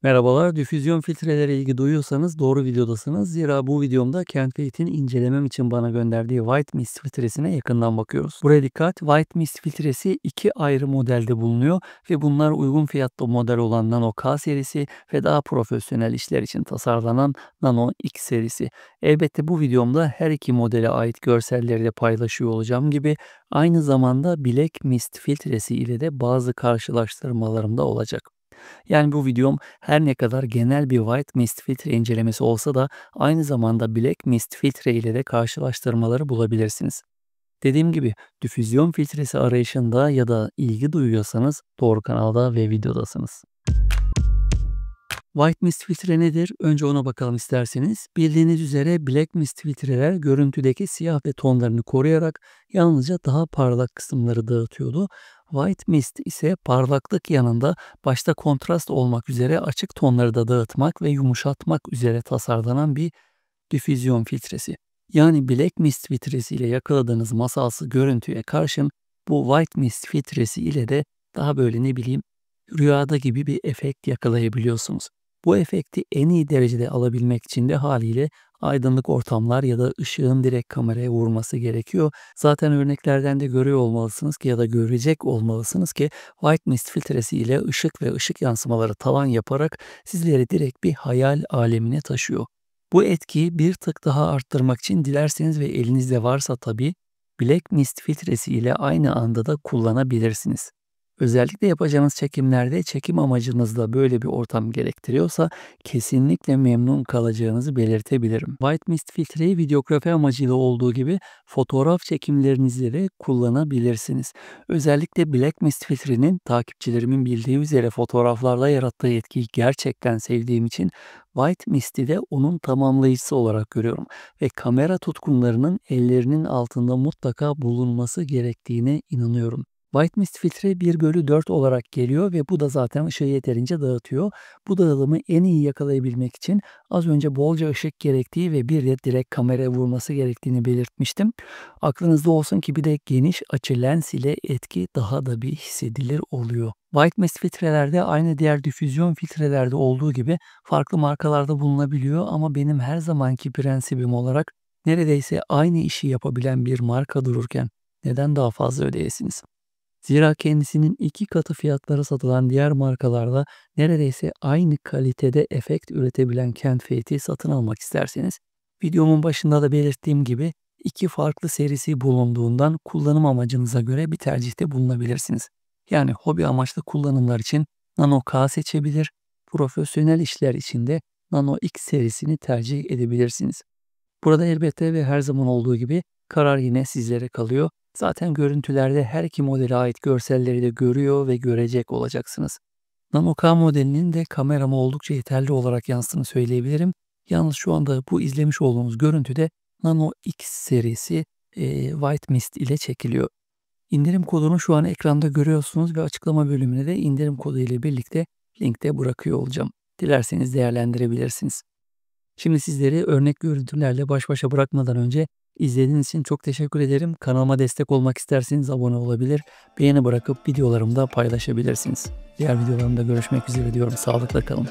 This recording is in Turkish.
Merhabalar, difüzyon filtrelere ilgi duyuyorsanız doğru videodasınız. Zira bu videomda Kent incelemem için bana gönderdiği White Mist filtresine yakından bakıyoruz. Buraya dikkat, White Mist filtresi iki ayrı modelde bulunuyor ve bunlar uygun fiyatlı model olan Nano K serisi ve daha profesyonel işler için tasarlanan Nano X serisi. Elbette bu videomda her iki modele ait görselleri de paylaşıyor olacağım gibi aynı zamanda Black Mist filtresi ile de bazı karşılaştırmalarım da olacak. Yani bu videom her ne kadar genel bir White Mist filtre incelemesi olsa da aynı zamanda Black Mist filtre ile de karşılaştırmaları bulabilirsiniz. Dediğim gibi difüzyon filtresi arayışında ya da ilgi duyuyorsanız doğru kanalda ve videodasınız. White Mist filtre nedir? Önce ona bakalım isterseniz. Bildiğiniz üzere Black Mist filtreler görüntüdeki siyah ve tonlarını koruyarak yalnızca daha parlak kısımları dağıtıyordu. White Mist ise parlaklık yanında başta kontrast olmak üzere açık tonları da dağıtmak ve yumuşatmak üzere tasarlanan bir difüzyon filtresi. Yani Black Mist filtresi ile yakaladığınız masalsı görüntüye karşın bu White Mist filtresi ile de daha böyle ne bileyim rüyada gibi bir efekt yakalayabiliyorsunuz. Bu efekti en iyi derecede alabilmek için de haliyle aydınlık ortamlar ya da ışığın direkt kameraya vurması gerekiyor. Zaten örneklerden de görüyor olmalısınız ki ya da görecek olmalısınız ki White Mist filtresi ile ışık ve ışık yansımaları tavan yaparak sizleri direkt bir hayal alemine taşıyor. Bu etkiyi bir tık daha arttırmak için dilerseniz ve elinizde varsa tabii Black Mist filtresi ile aynı anda da kullanabilirsiniz. Özellikle yapacağınız çekimlerde çekim amacınızda böyle bir ortam gerektiriyorsa kesinlikle memnun kalacağınızı belirtebilirim. White Mist filtreyi videografi amacıyla olduğu gibi fotoğraf çekimlerinizde de kullanabilirsiniz. Özellikle Black Mist filtrenin takipçilerimin bildiği üzere fotoğraflarda yarattığı etkiyi gerçekten sevdiğim için White Mist'i de onun tamamlayıcısı olarak görüyorum ve kamera tutkunlarının ellerinin altında mutlaka bulunması gerektiğine inanıyorum. White Mist filtre 1/4 olarak geliyor ve bu da zaten ışığı yeterince dağıtıyor. Bu dağılımı en iyi yakalayabilmek için az önce bolca ışık gerektiği ve bir de direkt kameraya vurması gerektiğini belirtmiştim. Aklınızda olsun ki bir de geniş açı lens ile etki daha da bir hissedilir oluyor. White Mist filtrelerde aynı diğer difüzyon filtrelerde olduğu gibi farklı markalarda bulunabiliyor ama benim her zamanki prensibim olarak neredeyse aynı işi yapabilen bir marka dururken neden daha fazla ödeyesiniz? Zira kendisinin 2 katı fiyatlara satılan diğer markalarda neredeyse aynı kalitede efekt üretebilen Kent satın almak isterseniz, videomun başında da belirttiğim gibi iki farklı serisi bulunduğundan kullanım amacınıza göre bir tercihte bulunabilirsiniz. Yani hobi amaçlı kullanımlar için Nano K seçebilir, profesyonel işler için de Nano X serisini tercih edebilirsiniz. Burada elbette ve her zaman olduğu gibi karar yine sizlere kalıyor. Zaten görüntülerde her iki modele ait görselleri de görüyor ve görecek olacaksınız. Nano K modelinin de kamerama oldukça yeterli olarak yansıtını söyleyebilirim. Yalnız şu anda bu izlemiş olduğunuz görüntüde Nano X serisi White Mist ile çekiliyor. İndirim kodunu şu an ekranda görüyorsunuz ve açıklama bölümüne de indirim kodu ile birlikte linkte bırakıyor olacağım. Dilerseniz değerlendirebilirsiniz. Şimdi sizleri örnek görüntülerle baş başa bırakmadan önce izlediğiniz için çok teşekkür ederim. Kanalıma destek olmak isterseniz abone olabilir, beğeni bırakıp videolarımı da paylaşabilirsiniz. Diğer videolarımda görüşmek üzere diyorum. Sağlıkla kalın.